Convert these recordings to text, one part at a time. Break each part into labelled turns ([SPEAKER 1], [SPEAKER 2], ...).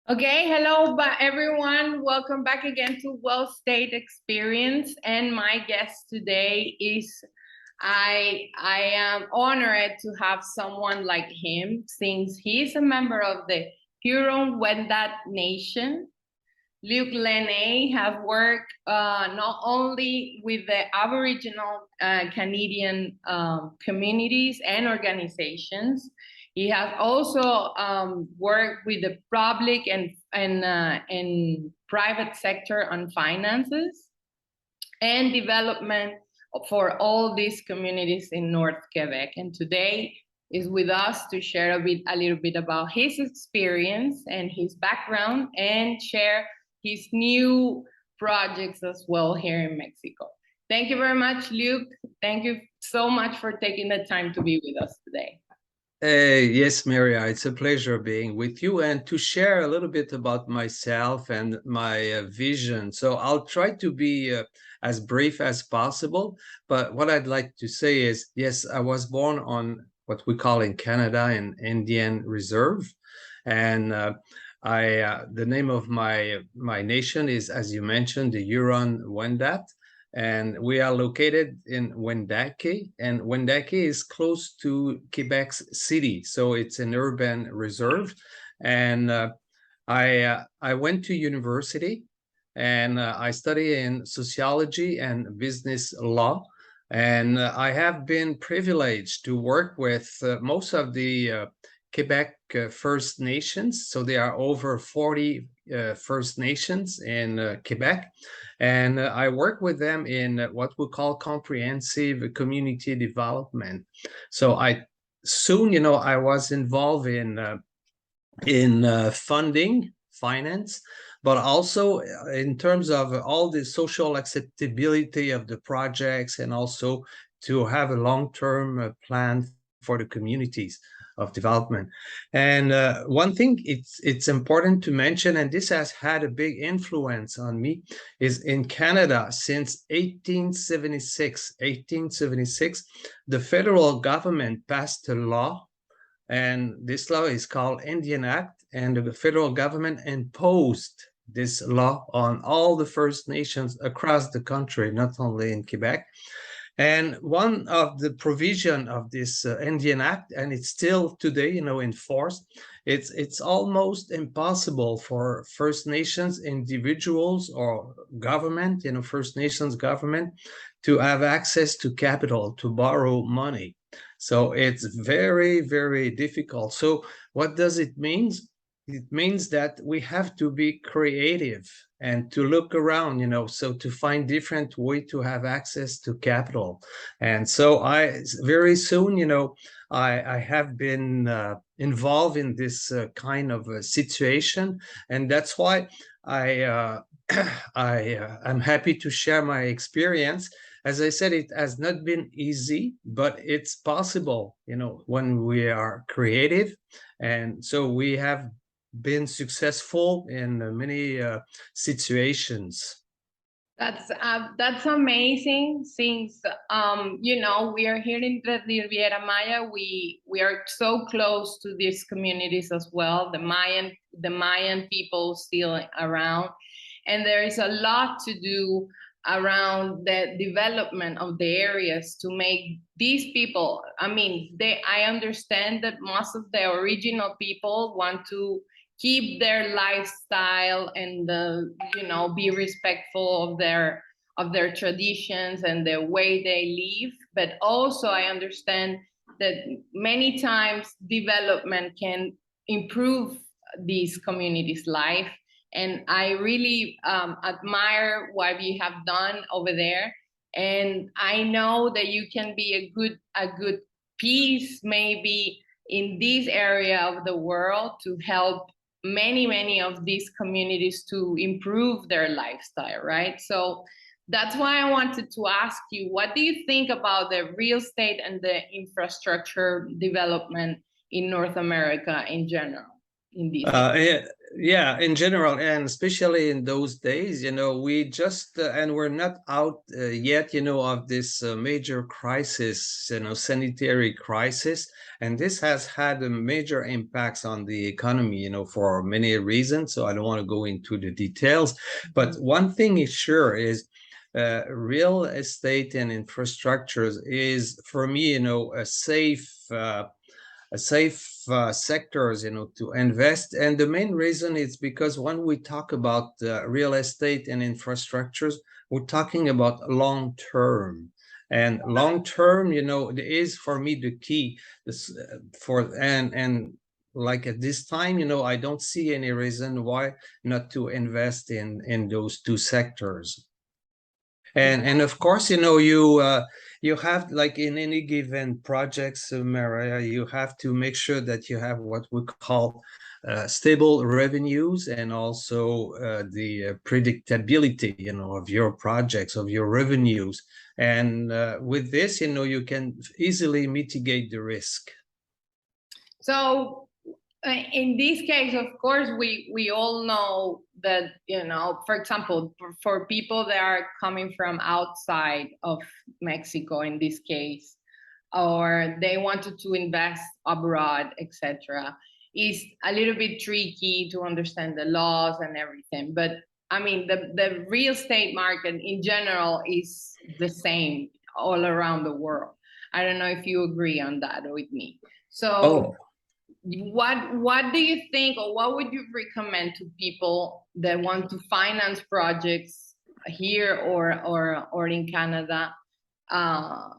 [SPEAKER 1] Okay, hello everyone. Welcome back again to Well State Experience. And my guest today is I am honored to have someone like him since he's a member of the Huron-Wendat Nation. Luc Laine have worked not only with the Aboriginal Canadian communities and organizations. He has also worked with the public and private sector on finances and development for all these communities in North Quebec. And today is with us to share a little bit about his experience and his background and share his new projects as well here in Mexico. Thank you very much, Luc. Thank you so much for taking the time to be with us today.
[SPEAKER 2] Yes, Maria, it's a pleasure being with you and to share a little bit about myself and my vision. So I'll try to be as brief as possible. But what I'd like to say is, yes, I was born on what we call in Canada an Indian Reserve. And the name of my nation is, as you mentioned, the Huron-Wendat. And we are located in Wendake, and Wendake is close to Quebec's city, so it's an urban reserve. And I went to university, and I study in sociology and business law, and I have been privileged to work with most of the Quebec First Nations. So there are over 40 First Nations in Quebec. And I work with them in what we call comprehensive community development. So I soon, I was involved in funding, finance, but also in terms of all the social acceptability of the projects and also to have a long-term plan for the communities of development. And one thing it's important to mention, and this has had a big influence on me, is in Canada since 1876, the federal government passed a law, and this law is called Indian Act, and the federal government imposed this law on all the First Nations across the country, not only in Quebec. And one of the provision of this Indian Act, and it's still today, enforced, it's almost impossible for First Nations individuals or government, First Nations government, to have access to capital, to borrow money. So it's very, very difficult. So what does it mean? It means that we have to be creative and to look around, so to find different way to have access to capital. And so I very soon, I have been involved in this kind of a situation, and that's why I'm happy to share my experience. As I said, it has not been easy, but it's possible, when we are creative. And so we have been successful in many situations.
[SPEAKER 1] That's amazing. Since we are here in the Riviera Maya, we are so close to these communities as well. The Mayan people still around, and there is a lot to do around the development of the areas to make these people. I understand that most of the original people want to keep their lifestyle and be respectful of their traditions and the way they live, but also I understand that many times development can improve these communities' life, and I really admire what you have done over there, and I know that you can be a good piece maybe in this area of the world to help many of these communities to improve their lifestyle, right? So that's why I wanted to ask you, what do you think about the real estate and the infrastructure development in North America in general in this area?
[SPEAKER 2] Yeah, in general, and especially in those days, we just, and we're not out yet, of this major crisis, sanitary crisis. And this has had a major impacts on the economy, for many reasons. So I don't want to go into the details. But one thing is sure is real estate and infrastructures is, for me, a safe sectors, to invest. And the main reason is because when we talk about real estate and infrastructures, we're talking about long term. And long term, is for me the key. This, for and like at this time, I don't see any reason why not to invest in those two sectors. And of course, you have, like in any given projects, Maria, you have to make sure that you have what we call stable revenues, and also the predictability, of your projects, of your revenues. And with this, you can easily mitigate the risk.
[SPEAKER 1] So in this case, of course, we all know that, for example, for people that are coming from outside of Mexico in this case, or they wanted to invest abroad, etc., is a little bit tricky to understand the laws and everything. But I mean, the real estate market in general is the same all around the world. I don't know if you agree on that with me. So
[SPEAKER 2] Oh,
[SPEAKER 1] what do you think, or what would you recommend to people that want to finance projects here or in Canada? What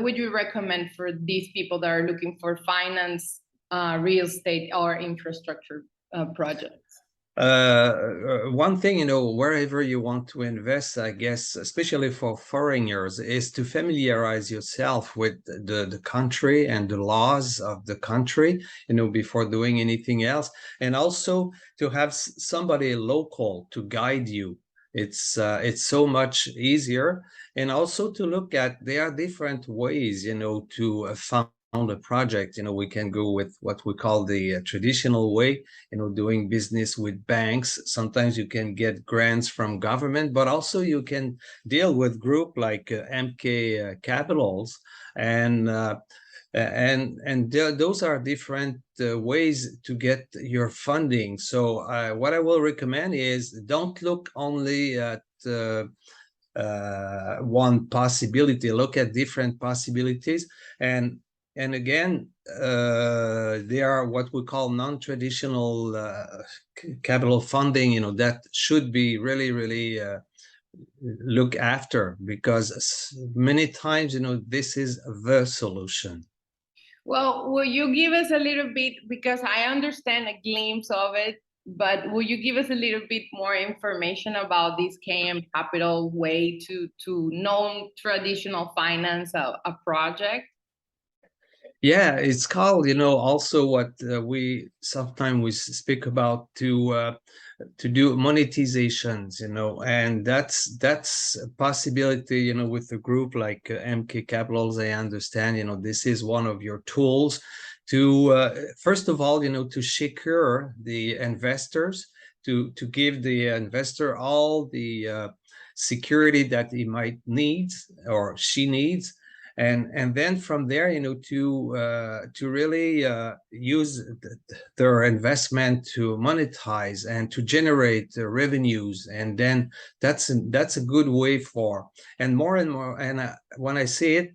[SPEAKER 1] would you recommend for these people that are looking for finance, real estate or infrastructure projects?
[SPEAKER 2] One thing, wherever you want to invest, I guess, especially for foreigners, is to familiarize yourself with the country and the laws of the country, before doing anything else. And also to have somebody local to guide you. It's so much easier. And also to look at, there are different ways, to found a project. We can go with what we call the traditional way, doing business with banks. Sometimes you can get grants from government, but also you can deal with group like MK Capitals, and those are different ways to get your funding. So what I will recommend is, don't look only at one possibility. Look at different possibilities. And again, there are what we call non-traditional capital funding, that should be really, really look after, because many times, this is the solution.
[SPEAKER 1] Well, will you give us a little bit, because I understand a glimpse of it, but will you give us a little bit more information about this KM Capital way to non-traditional finance a project?
[SPEAKER 2] Yeah, it's called, also what we sometimes we speak about, to do monetizations, and that's a possibility, with a group like MK Capitals. I understand, this is one of your tools to first of all, to secure the investors, to give the investor all the security that he might need, or she needs. And then from there, to really use their investment to monetize and to generate revenues. And then that's a good way for, and more, and when I say it,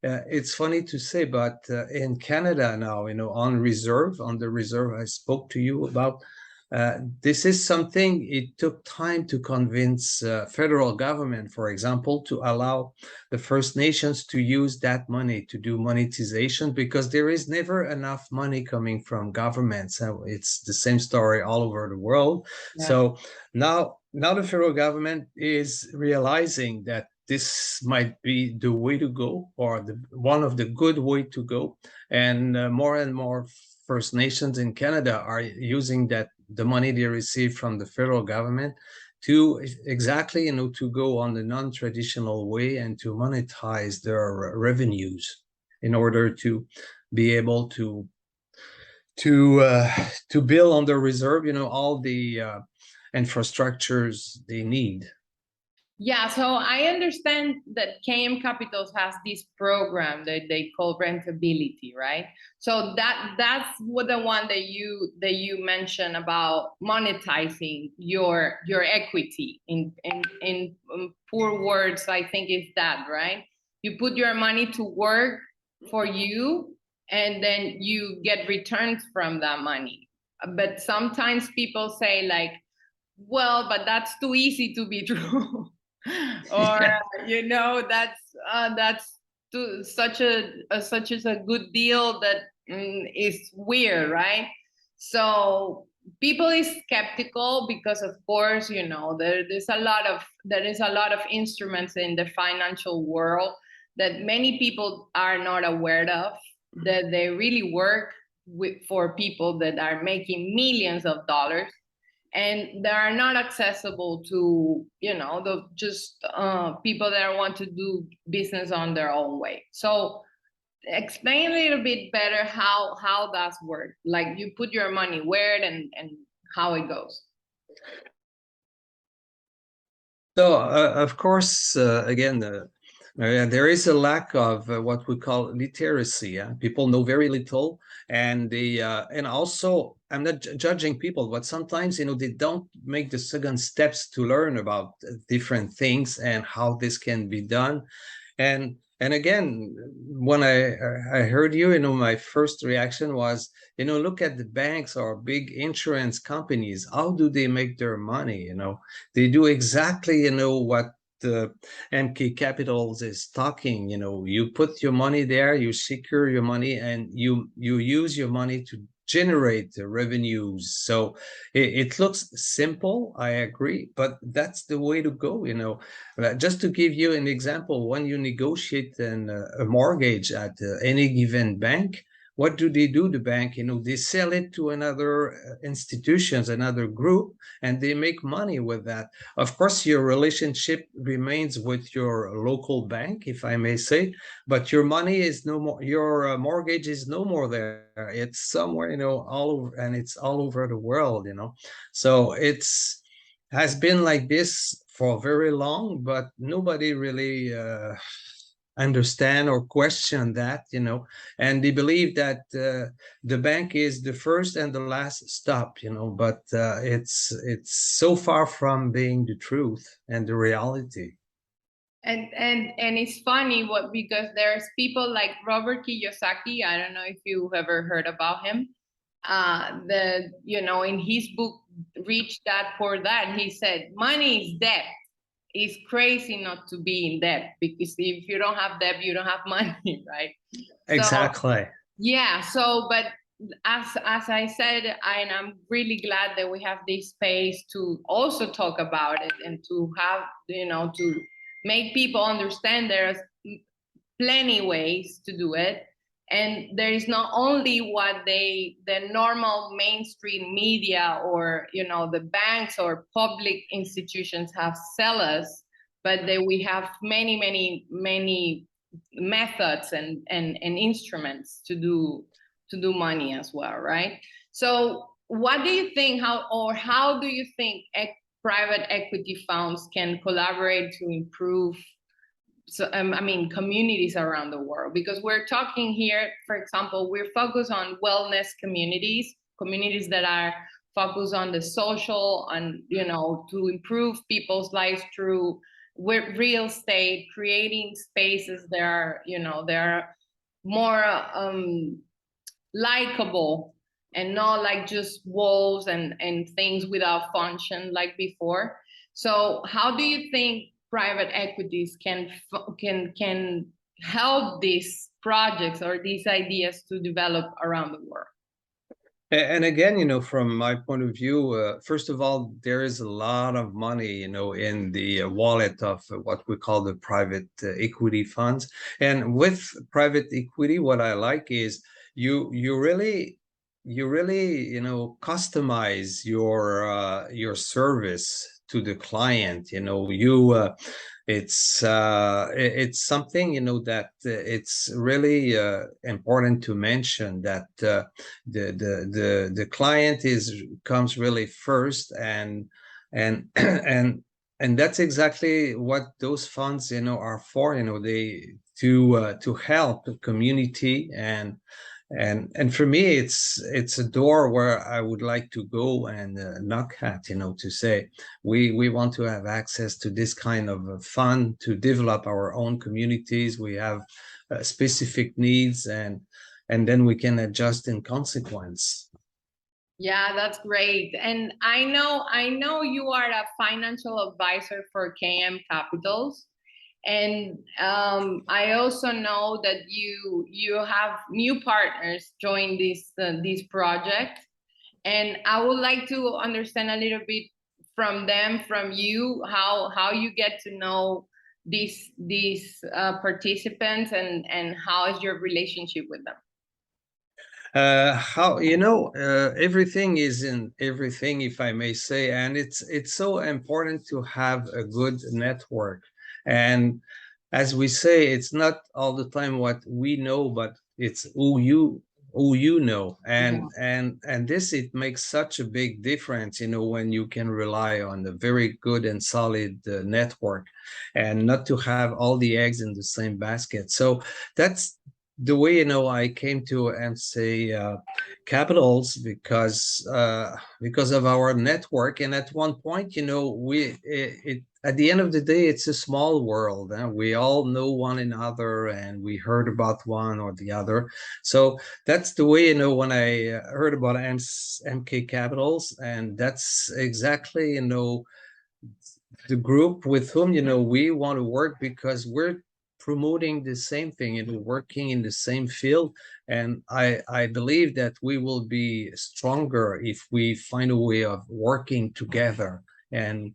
[SPEAKER 2] it's funny to say, but in Canada now, on the reserve I spoke to you about, this is something, it took time to convince federal government, for example, to allow the First Nations to use that money to do monetization, because there is never enough money coming from governments. So it's the same story all over the world. Yeah. So now the federal government is realizing that this might be the way to go, or one of the good way to go. And more First Nations in Canada are using the money they receive from the federal government to exactly, to go on the non-traditional way and to monetize their revenues, in order to be able to to build on the reserve, all the infrastructures they need.
[SPEAKER 1] Yeah, so I understand that KM Capitals has this program that they call rentability, right? So that's what the one that you mentioned about monetizing your equity in poor words. I think is that right? You put your money to work for you, and then you get returns from that money. But sometimes people say like, well, but that's too easy to be true. Or
[SPEAKER 2] Yeah.
[SPEAKER 1] that's such as a good deal that is weird, right? So people is skeptical because of course there is a lot of instruments in the financial world that many people are not aware of, that they really work for people that are making millions of dollars, and they are not accessible to the just people that want to do business on their own way. So explain a little bit better how that's work, like you put your money where and how it goes.
[SPEAKER 2] So, of course, again, there is a lack of what we call literacy. Yeah? People know very little, and also I'm not judging people, but sometimes they don't make the second steps to learn about different things and how this can be done. And again, when I heard you, my first reaction was, look at the banks or big insurance companies. How do they make their money? They do exactly, what the MK Capitals is talking. You put your money there, you secure your money, and you use your money to generate the revenues. So it looks simple, I agree, but that's the way to go. Just to give you an example, when you negotiate a mortgage at any given bank, what do? The bank, they sell it to another institutions, another group, and they make money with that. Of course, your relationship remains with your local bank, if I may say, but your money is no more, your mortgage is no more there. It's somewhere, all over, and it's all over the world. So it's has been like this for very long, but nobody really understand or question that, and they believe that the bank is the first and the last stop, but it's so far from being the truth and the reality.
[SPEAKER 1] And it's funny what, because there's people like Robert Kiyosaki. I don't know if you've ever heard about him. The in his book Rich Dad Poor Dad, he said money is debt. It's crazy not to be in debt, because if you don't have debt, you don't have money, right? So
[SPEAKER 2] Exactly.
[SPEAKER 1] yeah, so but as I said, and I'm really glad that we have this space to also talk about it, and to have to make people understand there's plenty ways to do it, and there is not only what the normal mainstream media or the banks or public institutions have sell us, but that we have many methods and instruments to do money as well, right? So what do you think, how do you think private equity funds can collaborate to improve, so I mean communities around the world? Because we're talking here, for example, we're focused on wellness communities that are focused on the social, and to improve people's lives through real estate, creating spaces that are they're more likable, and not like just walls and things without function like before. So how do you think private equities can help these projects or these ideas to develop around the world?
[SPEAKER 2] And again, from my point of view, first of all, there is a lot of money, in the wallet of what we call the private equity funds. And with private equity, what I like is you really, customize your service to the client. It's something that it's really important to mention that the client comes really first, and and that's exactly what those funds are for. They to help the community, and for me it's a door where I would like to go and knock at, to say we want to have access to this kind of fund to develop our own communities. We have specific needs, and then we can adjust in consequence.
[SPEAKER 1] Yeah, that's great. And I know you are a financial advisor for KM Capitals. And I also know that you have new partners join this project. And I would like to understand a little bit from them, from you, how you get to know these participants, and how is your relationship with them?
[SPEAKER 2] How everything is in everything, if I may say, and it's so important to have a good network. And as we say, it's not all the time what we know, but it's who you know.
[SPEAKER 1] Yeah.
[SPEAKER 2] And this, it makes such a big difference, when you can rely on a very good and solid network, and not to have all the eggs in the same basket. So that's the way I came to MC Capitals, because of our network. And at one point, at the end of the day, it's a small world, and we all know one another, and we heard about one or the other. So that's the way, when I heard about MK Capitals, and that's exactly the group with whom we want to work, because we're promoting the same thing, working in the same field. And I believe that we will be stronger if we find a way of working together, and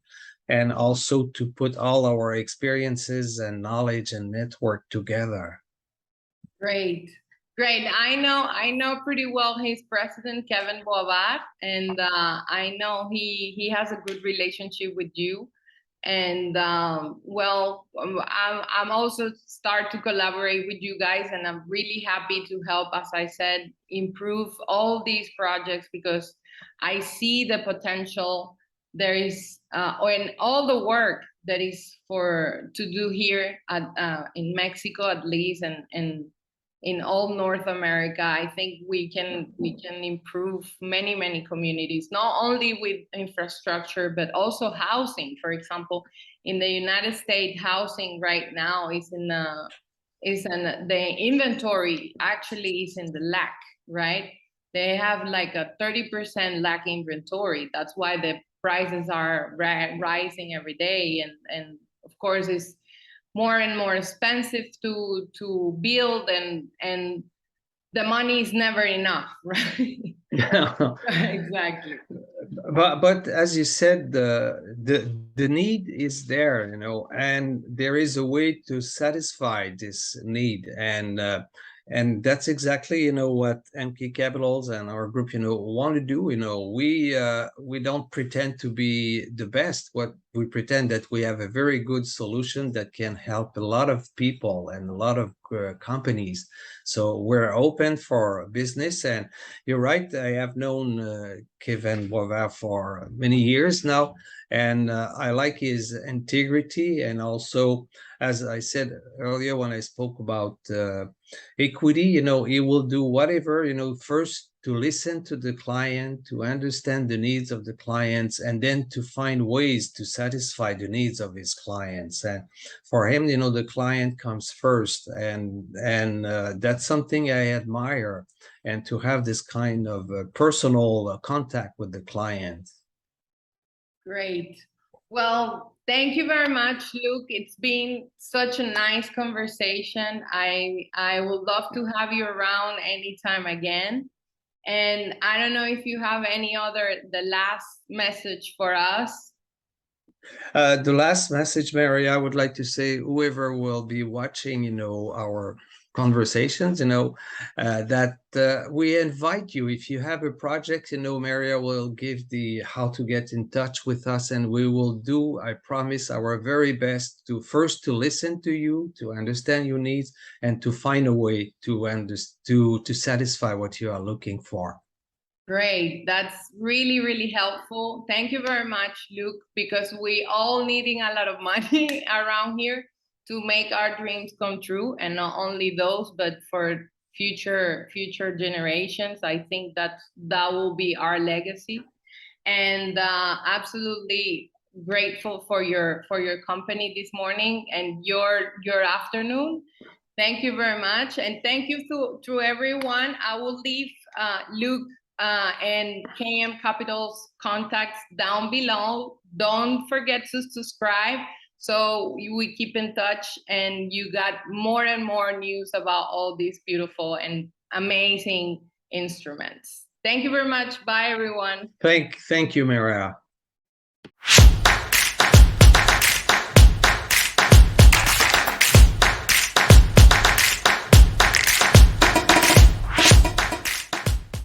[SPEAKER 2] also to put all our experiences and knowledge and network together.
[SPEAKER 1] Great. Great. I know pretty well his president, Kevin Boavar, and I know he has a good relationship with you. And I'm also start to collaborate with you guys, and I'm really happy to help, as I said, improve all these projects, because I see the potential there is, and all the work that is for to do here in Mexico, at least, and in all North America. I think we can improve many communities, not only with infrastructure but also housing. For example, in the United States, housing right now the inventory actually is in the lack, right? They have like a 30% lack inventory. That's why the prices are rising every day, and of course it's more and more expensive to build, and the money is never enough, right? Exactly.
[SPEAKER 2] But as you said, the need is there, and there is a way to satisfy this need. And that's exactly what MK Capitals and our group want to do. We don't pretend to be the best. What we pretend that we have a very good solution that can help a lot of people and a lot of companies. So we're open for business. And you're right, I have known Kevin Boivard for many years now, and I like his integrity. And also, as I said earlier when I spoke about equity, he will do whatever, first to listen to the client, to understand the needs of the clients, and then to find ways to satisfy the needs of his clients. And for him, the client comes first, and that's something I admire, and to have this kind of personal contact with the client.
[SPEAKER 1] Great. Well, thank you very much, Luke. It's been such a nice conversation. I would love to have you around anytime again. And I don't know if you have the last message for us.
[SPEAKER 2] The last message, Mary, I would like to say, whoever will be watching, our conversations, that we invite you. If you have a project, Maria will give the how to get in touch with us, and we will do, I promise, our very best to first to listen to you, to understand your needs, and to find a way to satisfy what you are looking for.
[SPEAKER 1] Great. That's really, really helpful. Thank you very much, Luc, because we all needing a lot of money around here to make our dreams come true, and not only those, but for future generations. I think that will be our legacy. And absolutely grateful for your company this morning and your afternoon. Thank you very much, and thank you to everyone. I will leave Luc and KM Capital's contacts down below. Don't forget to subscribe so we keep in touch, and you got more and more news about all these beautiful and amazing instruments. Thank you very much. Bye, everyone.
[SPEAKER 2] Thank you, Maria.